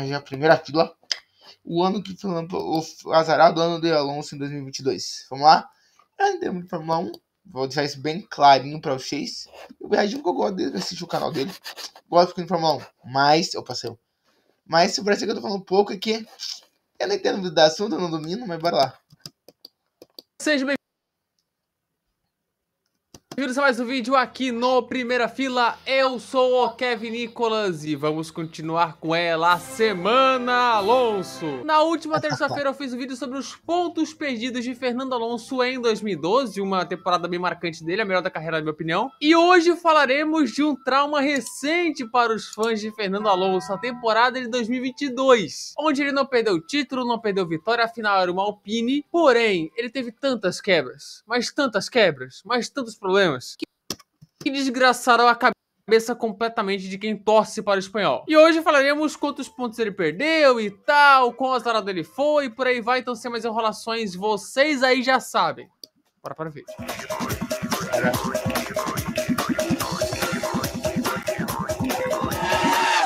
Já a primeira fila, o ano que foi o azarado ano de Alonso em 2022. Vamos lá? Eu não entendo de Fórmula 1, vou deixar isso bem clarinho pra vocês. Eu reagi porque eu gosto dele, assistir o canal dele. Gosto de Fórmula 1, mas eu passei. Mas se parece que eu tô falando pouco aqui, eu não entendo muito do assunto, eu não domino, mas bora lá. Seja bem-vindos a mais um vídeo aqui no Primeira Fila. Eu sou o Kevin Nicolas e vamos continuar com ela, a Semana Alonso. Na última terça-feira eu fiz um vídeo sobre os pontos perdidos de Fernando Alonso em 2012, uma temporada bem marcante dele, a melhor da carreira na minha opinião. E hoje falaremos de um trauma recente para os fãs de Fernando Alonso, a temporada de 2022, onde ele não perdeu o título, não perdeu vitória, afinal era uma Alpine, porém ele teve tantas quebras, mas tantos problemas, que desgraçaram a cabeça completamente de quem torce para o espanhol. E hoje falaremos quantos pontos ele perdeu e tal, quão azarado ele foi e por aí vai. Então, sem mais enrolações, vocês aí já sabem. Bora para o vídeo.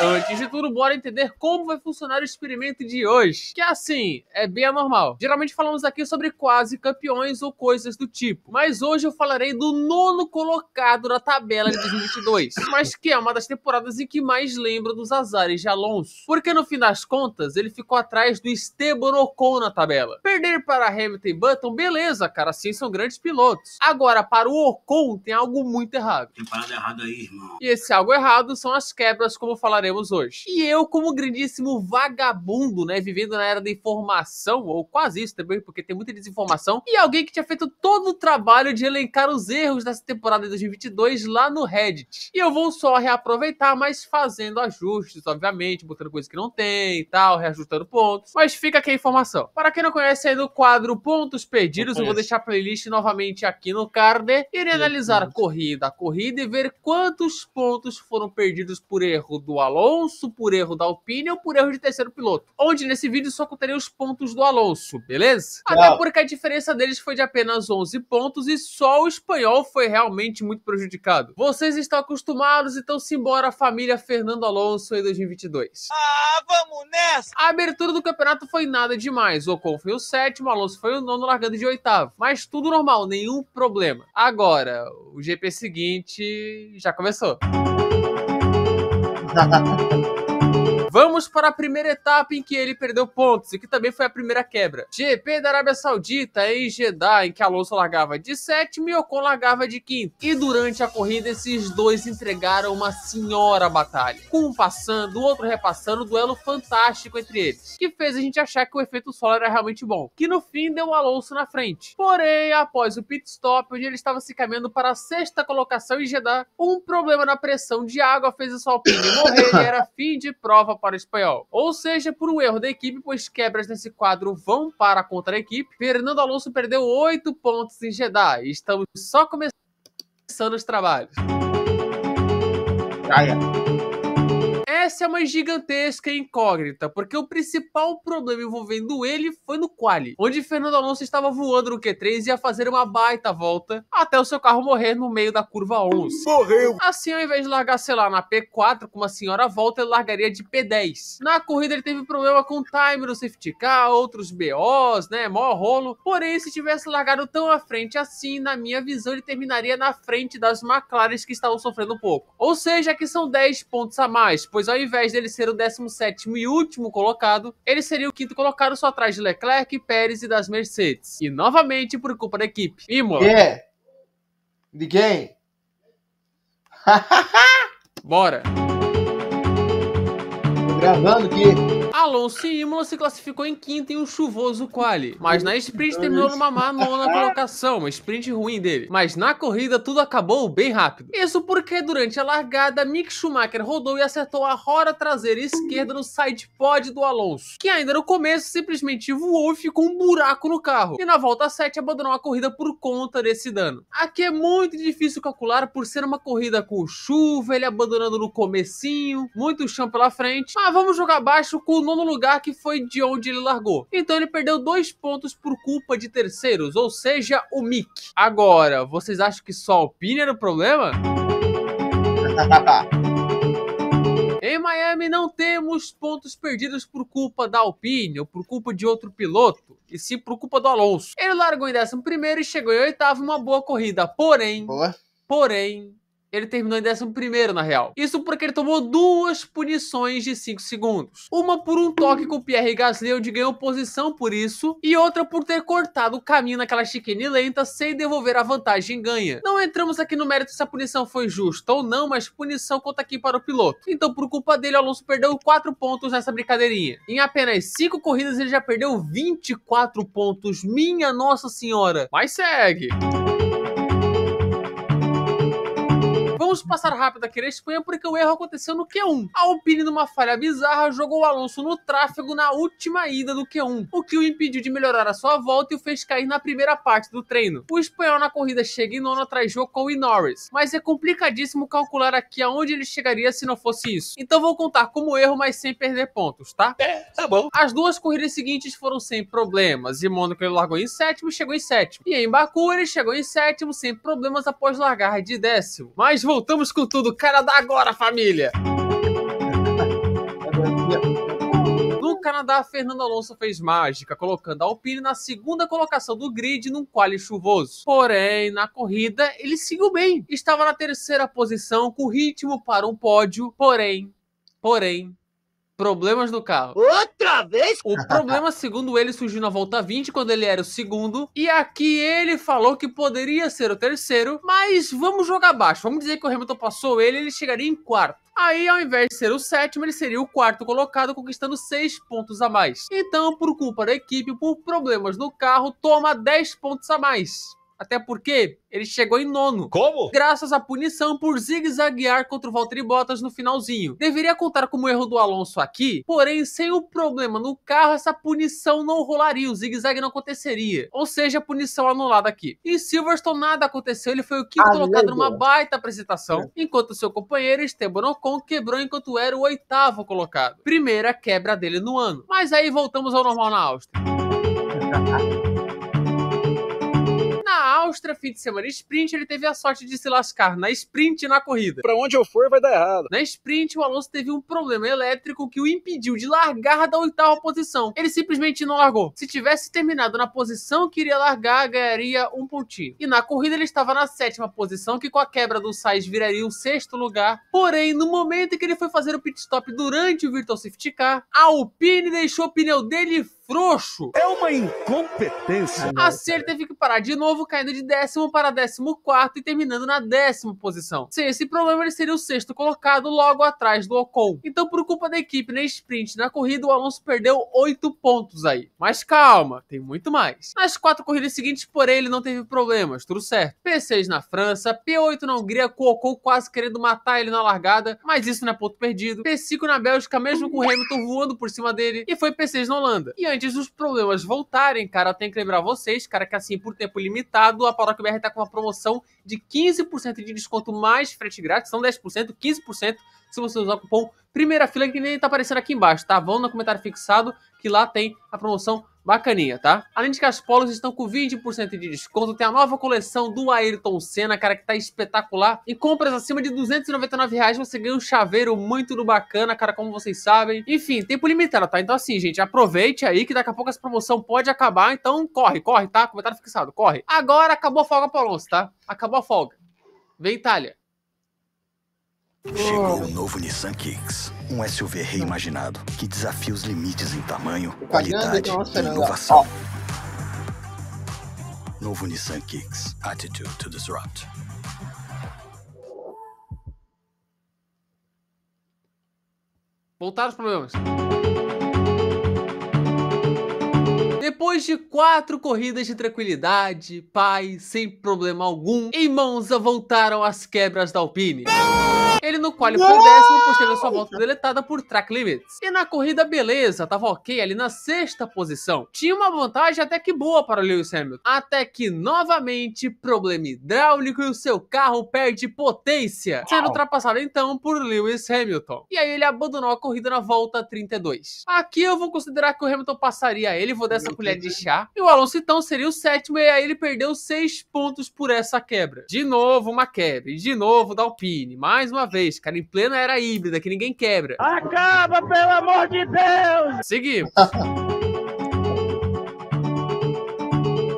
Antes de tudo, bora entender como vai funcionar o experimento de hoje. Que assim, é bem anormal. Geralmente falamos aqui sobre quase campeões ou coisas do tipo. Mas hoje eu falarei do 9º colocado na tabela de 2022. Mas que é uma das temporadas em que mais lembro dos azares de Alonso. Porque no fim das contas, ele ficou atrás do Esteban Ocon na tabela. Perder para Hamilton e Button, beleza, cara, assim são grandes pilotos. Agora, para o Ocon, tem algo muito errado. Tem parada errada aí, irmão. E esse algo errado são as quebras, como falaremos hoje. E eu, como grandíssimo vagabundo, né, vivendo na era da informação, ou quase isso também, porque tem muita desinformação, e alguém que tinha feito todo o trabalho de elencar os erros dessa temporada de 2022 lá no Reddit. E eu vou só reaproveitar, mas fazendo ajustes, obviamente, botando coisas que não tem e tal, reajustando pontos, mas fica aqui a informação. Para quem não conhece aí do quadro Pontos Perdidos, eu vou deixar a playlist novamente aqui no card. Irei analisar corrida a corrida e ver quantos pontos foram perdidos por erro do Alonso, por erro da Alpine ou por erro de terceiro piloto. Onde nesse vídeo só contarei os pontos do Alonso, beleza? Até porque a diferença deles foi de apenas 11 pontos e só o espanhol foi realmente muito prejudicado. Vocês estão acostumados, então simbora, família Fernando Alonso em 2022. Ah, vamos nessa! A abertura do campeonato foi nada demais. O Ocon foi o 7º, Alonso foi o 9º, largando de 8º. Mas tudo normal, nenhum problema. Agora, o GP seguinte já começou. Vamos para a primeira etapa em que ele perdeu pontos e que também foi a primeira quebra. GP da Arábia Saudita em Jeddah, em que Alonso largava de 7º e Ocon largava de 5º. E durante a corrida esses dois entregaram uma senhora batalha. Um passando, o outro repassando, um duelo fantástico entre eles. Que fez a gente achar que o efeito solo era realmente bom. Que no fim deu o Alonso na frente. Porém, após o pit stop, onde ele estava se caminhando para a 6ª colocação em Jeddah, um problema na pressão de água fez a sua Alpine morrer e era fim de prova para o espanhol. Ou seja, por um erro da equipe, pois quebras nesse quadro vão para a contra a equipe, Fernando Alonso perdeu 8 pontos em Jeddah e estamos só começando os trabalhos. Essa é uma gigantesca incógnita, porque o principal problema envolvendo ele foi no quali, onde Fernando Alonso estava voando no Q3 e ia fazer uma baita volta até o seu carro morrer no meio da curva 11. Morreu! Assim, ao invés de largar, sei lá, na P4 com uma senhora volta, ele largaria de P10. Na corrida ele teve problema com o timer do safety car, outros BOs, né, maior rolo. Porém, se tivesse largado tão à frente assim, na minha visão, ele terminaria na frente das McLaren que estavam sofrendo um pouco. Ou seja, aqui são 10 pontos a mais, pois ao invés dele ser o 17º e último colocado, ele seria o 5º colocado só atrás de Leclerc, Pérez e das Mercedes. E novamente por culpa da equipe. Imola. De quem? Bora. Tô gravando aqui. Alonso em Imola se classificou em 5º em um chuvoso quali, mas na sprint terminou numa má 9ª colocação, uma sprint ruim dele. Mas na corrida tudo acabou bem rápido. Isso porque durante a largada, Mick Schumacher rodou e acertou a roda traseira esquerda no sidepod do Alonso, que ainda no começo simplesmente voou e ficou um buraco no carro. E na volta 7 abandonou a corrida por conta desse dano. Aqui é muito difícil calcular por ser uma corrida com chuva, ele abandonando no comecinho, muito chão pela frente, mas vamos jogar baixo com o 9º lugar, que foi de onde ele largou. Então ele perdeu 2 pontos por culpa de terceiros, ou seja, o Mick. Agora, vocês acham que só a Alpine era o problema? Em Miami não temos pontos perdidos por culpa da Alpine ou por culpa de outro piloto, e sim por culpa do Alonso. Ele largou em 11º e chegou em 8º, uma boa corrida, porém, ele terminou em 11º na real. Isso porque ele tomou 2 punições de 5 segundos. Uma por um toque com o Pierre Gasly, onde ganhou posição por isso, e outra por ter cortado o caminho naquela chicane lenta sem devolver a vantagem ganha. Não entramos aqui no mérito se a punição foi justa ou não, mas punição conta aqui para o piloto. Então por culpa dele, o Alonso perdeu 4 pontos nessa brincadeirinha. Em apenas 5 corridas ele já perdeu 24 pontos. Minha Nossa Senhora! Mas segue! Vamos passar rápido aqui na Espanha porque o erro aconteceu no Q1. A Alpine, numa falha bizarra, jogou o Alonso no tráfego na última ida do Q1, o que o impediu de melhorar a sua volta e o fez cair na primeira parte do treino. O espanhol na corrida chega em 9º atrás de Ocon e Norris, mas é complicadíssimo calcular aqui aonde ele chegaria se não fosse isso. Então vou contar como erro, mas sem perder pontos, tá? Tá bom. As 2 corridas seguintes foram sem problemas. Em Mônaco ele largou em 7º e chegou em 7º. E em Baku ele chegou em 7º sem problemas após largar de 10º. Mas voltamos com tudo, Canadá agora, família! No Canadá, Fernando Alonso fez mágica, colocando a Alpine na 2ª colocação do grid num quali chuvoso. Porém, na corrida, ele seguiu bem. Estava na 3ª posição, com ritmo para um pódio. Porém, problemas no carro. Outra vez? O problema, segundo ele, surgiu na volta 20, quando ele era o 2º. E aqui ele falou que poderia ser o 3º, mas vamos jogar baixo. Vamos dizer que o Hamilton passou ele chegaria em 4º. Aí, ao invés de ser o 7º, ele seria o 4º colocado, conquistando 6 pontos a mais. Então, por culpa da equipe, por problemas no carro, toma 10 pontos a mais. Até porque ele chegou em 9º. Como? Graças à punição por zigue-zaguear contra o Valtteri Bottas no finalzinho. Deveria contar como erro do Alonso aqui, porém, sem o problema no carro, essa punição não rolaria, o zigue-zague não aconteceria. Ou seja, a punição anulada aqui. Em Silverstone nada aconteceu, ele foi o 5º colocado numa baita apresentação, enquanto seu companheiro Esteban Ocon quebrou enquanto era o 8º colocado. Primeira quebra dele no ano. Mas aí voltamos ao normal na Áustria. Na Áustria, fim de semana sprint, ele teve a sorte de se lascar na sprint e na corrida. Pra onde eu for vai dar errado. Na sprint, o Alonso teve um problema elétrico que o impediu de largar da 8ª posição. Ele simplesmente não largou. Se tivesse terminado na posição que iria largar, ganharia um pontinho. E na corrida ele estava na 7ª posição, que com a quebra do Sainz viraria o 6º lugar. Porém, no momento em que ele foi fazer o pit stop durante o Virtual Safety Car, a Alpine deixou o pneu dele frouxo. É uma incompetência. Assim ele teve que parar de novo, caindo de 10º para 14º e terminando na 10ª posição. Sem esse problema, ele seria o 6º colocado, logo atrás do Ocon. Então, por culpa da equipe na sprint e na corrida, o Alonso perdeu 8 pontos aí. Mas calma, tem muito mais. Nas 4 corridas seguintes, porém, ele não teve problemas, tudo certo. P6 na França, P8 na Hungria, com o Ocon quase querendo matar ele na largada, mas isso não é ponto perdido. P5 na Bélgica, mesmo com o Hamilton voando por cima dele, e foi P6 na Holanda. E antes dos problemas voltarem, cara, eu tenho que lembrar vocês, cara, que assim, por tempo limitado, a Paddock BR tá com uma promoção de 15% de desconto mais frete grátis, são 10%, 15% se você usar o cupom Primeira Fila, que nem tá aparecendo aqui embaixo, tá? Vão no comentário fixado, que lá tem a promoção bacaninha, tá? Além de que as polos estão com 20% de desconto, tem a nova coleção do Ayrton Senna, cara, que tá espetacular. Em compras acima de R$299 você ganha um chaveiro muito bacana, cara, como vocês sabem. Enfim, tempo limitado, tá? Então assim, gente, aproveite aí que daqui a pouco essa promoção pode acabar, então corre, tá? Comentário fixado, corre. Agora acabou a folga pro Alonso, tá? Acabou a folga. Vem, Itália. Chegou o novo Nissan Kicks, um SUV reimaginado que desafia os limites em tamanho, qualidade e inovação. Novo Nissan Kicks, Attitude to Disrupt. Voltaram os problemas. Depois de 4 corridas de tranquilidade, paz, sem problema algum, em Monza voltaram as quebras da Alpine. Ele no quali foi 10º, pois teve a sua volta deletada por track limits. E na corrida, beleza, tava ok ali na 6ª posição. Tinha uma vantagem até que boa para o Lewis Hamilton. Até que, novamente, problema hidráulico e o seu carro perde potência, sendo ultrapassado então por Lewis Hamilton. E aí ele abandonou a corrida na volta 32. Aqui eu vou considerar que o Hamilton passaria ele, vou dar essa colher de chá. E o Alonso então seria o 7º, e aí ele perdeu 6 pontos por essa quebra. De novo uma quebra, e de novo da Alpine, mais uma vez, cara, em plena era híbrida, que ninguém quebra. Acaba, pelo amor de Deus! Seguimos.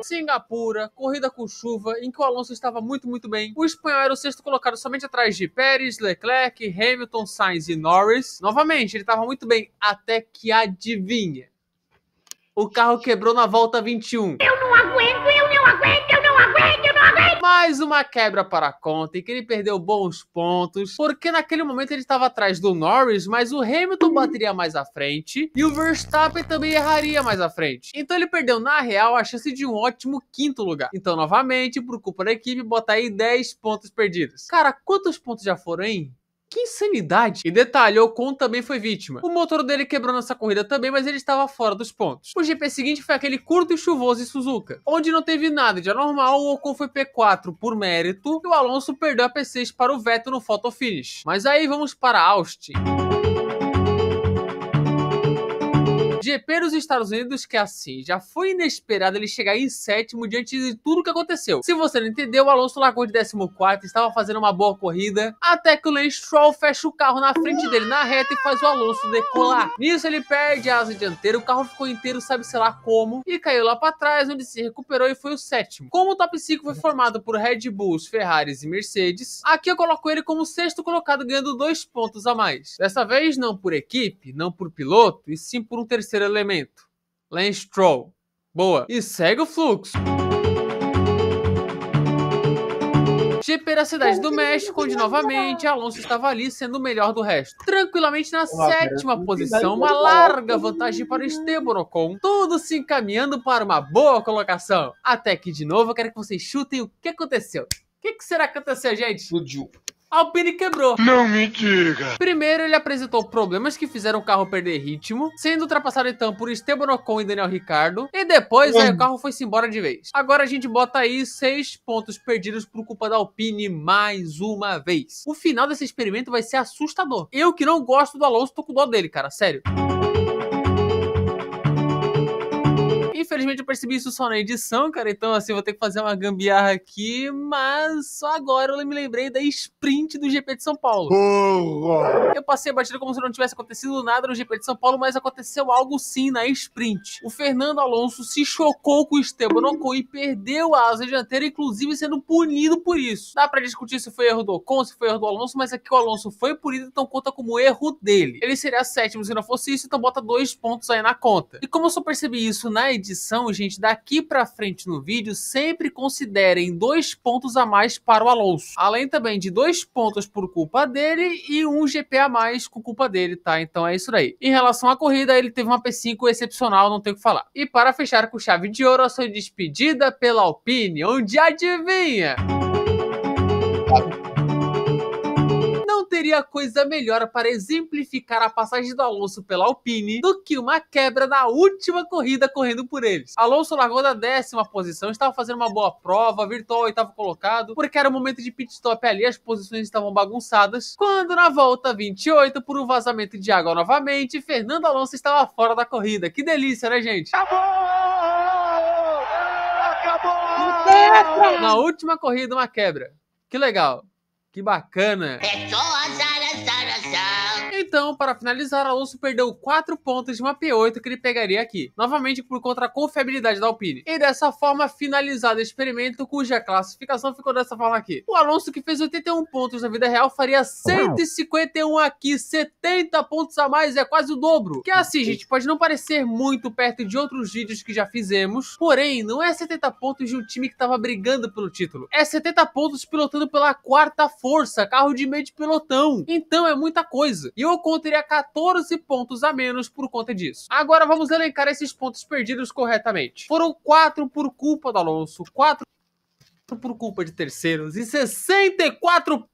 Singapura, corrida com chuva, em que o Alonso estava muito bem. O espanhol era o sexto colocado somente atrás de Pérez, Leclerc, Hamilton, Sainz e Norris. Novamente, ele estava muito bem, até que adivinha. O carro quebrou na volta 21. Eu não aguento! Mais uma quebra para a conta, em que ele perdeu bons pontos, porque naquele momento ele estava atrás do Norris, mas o Hamilton bateria mais à frente e o Verstappen também erraria mais à frente. Então ele perdeu, na real, a chance de um ótimo quinto lugar. Então, novamente, por culpa da equipe, botar aí 10 pontos perdidos. Cara, quantos pontos já foram, hein? Que insanidade! E detalhe, o Ocon também foi vítima. O motor dele quebrou nessa corrida também, mas ele estava fora dos pontos. O GP seguinte foi aquele curto e chuvoso em Suzuka, onde não teve nada de anormal. O Ocon foi P4 por mérito e o Alonso perdeu a P6 para o Vettel no photo finish. Mas aí vamos para Austin. GP dos Estados Unidos, que assim, já foi inesperado ele chegar em sétimo diante de tudo que aconteceu. Se você não entendeu, o Alonso largou de 14º, estava fazendo uma boa corrida, até que o Lance Stroll fecha o carro na frente dele na reta e faz o Alonso decolar. Nisso ele perde a asa dianteira, o carro ficou inteiro, sabe-se lá como, e caiu lá para trás, onde se recuperou e foi o sétimo. Como o top 5 foi formado por Red Bulls, Ferraris e Mercedes, aqui eu coloco ele como sexto colocado, ganhando 2 pontos a mais. Dessa vez não por equipe, não por piloto, e sim por um terceiro elemento, Lance Stroll. Boa. E segue o fluxo. GP da Cidade do México, onde novamente Alonso estava ali sendo o melhor do resto. Tranquilamente na sétima posição, uma larga vantagem para Esteban Ocon, tudo se encaminhando para uma boa colocação. Até que de novo eu quero que vocês chutem o que aconteceu. O que será que aconteceu, gente? Explodiu. A Alpine quebrou. Não me diga. Primeiro, ele apresentou problemas que fizeram o carro perder ritmo, sendo ultrapassado então por Esteban Ocon e Daniel Ricciardo. E depois, aí, o carro foi-se embora de vez. Agora a gente bota aí 6 pontos perdidos por culpa da Alpine mais uma vez. O final desse experimento vai ser assustador. Eu que não gosto do Alonso, tô com dó dele, cara. Sério. Infelizmente eu percebi isso só na edição, cara, então assim, vou ter que fazer uma gambiarra aqui, mas só agora eu me lembrei da sprint do GP de São Paulo. Eu passei a batida como se não tivesse acontecido nada no GP de São Paulo, mas aconteceu algo sim na sprint. O Fernando Alonso se chocou com o Esteban Ocon e perdeu a asa dianteira, inclusive sendo punido por isso. Dá pra discutir se foi erro do Ocon, se foi erro do Alonso, mas aqui o Alonso foi punido, então conta como erro dele. Ele seria sétimo se não fosse isso, então bota 2 pontos aí na conta. E como eu só percebi isso na edição, gente, daqui pra frente no vídeo, sempre considerem 2 pontos a mais para o Alonso. Além também de 2 pontos por culpa dele e 1 GP a mais com culpa dele, tá? Então é isso daí. Em relação à corrida, ele teve uma P5 excepcional, não tem o que falar. E para fechar com chave de ouro, a sua despedida pela Alpine, onde adivinha? Não teria coisa melhor para exemplificar a passagem do Alonso pela Alpine do que uma quebra na última corrida correndo por eles. Alonso largou da 10ª posição, estava fazendo uma boa prova, virtual 8º colocado, porque era o momento de pit stop ali, as posições estavam bagunçadas, quando na volta 28, por um vazamento de água novamente, Fernando Alonso estava fora da corrida. Que delícia, né, gente? Acabou! Na última corrida, uma quebra. Que legal. Que bacana. Então, para finalizar, Alonso perdeu 4 pontos de uma P8 que ele pegaria aqui, novamente por conta da confiabilidade da Alpine. E dessa forma, finalizado o experimento, cuja classificação ficou dessa forma aqui. O Alonso, que fez 81 pontos na vida real, faria 151 aqui, 70 pontos a mais, é quase o dobro. Que assim, gente, pode não parecer muito perto de outros vídeos que já fizemos, porém, não é 70 pontos de um time que estava brigando pelo título. É 70 pontos pilotando pela 4ª força, carro de meio de pelotão. Então é muita coisa. E o Ocon teria 14 pontos a menos por conta disso. Agora vamos elencar esses pontos perdidos corretamente. Foram 4 por culpa do Alonso, 4 por culpa de terceiros e 64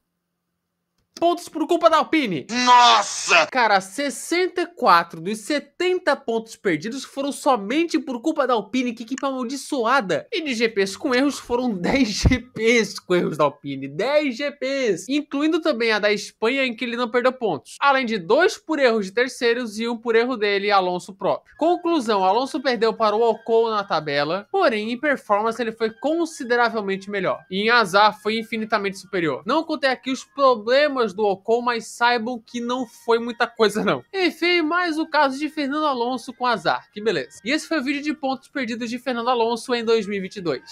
pontos por culpa da Alpine. Nossa! Cara, 64 dos 70 pontos perdidos foram somente por culpa da Alpine, que equipe amaldiçoada. E de GPs com erros foram 10 GPs com erros da Alpine. 10 GPs, incluindo também a da Espanha, em que ele não perdeu pontos. Além de 2 por erros de terceiros e 1 por erro dele, Alonso próprio. Conclusão, Alonso perdeu para o Ocon na tabela, porém em performance ele foi consideravelmente melhor. E em azar foi infinitamente superior. Não contei aqui os problemas problemas do Ocon, mas saibam que não foi muita coisa não. Enfim, mais o caso de Fernando Alonso com azar, que beleza. E esse foi o vídeo de pontos perdidos de Fernando Alonso em 2022.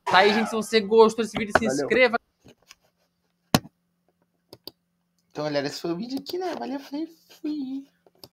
Tá aí, gente, se você gostou desse vídeo, se inscreva. Então, galera, esse foi o vídeo aqui, né? Valeu, fui.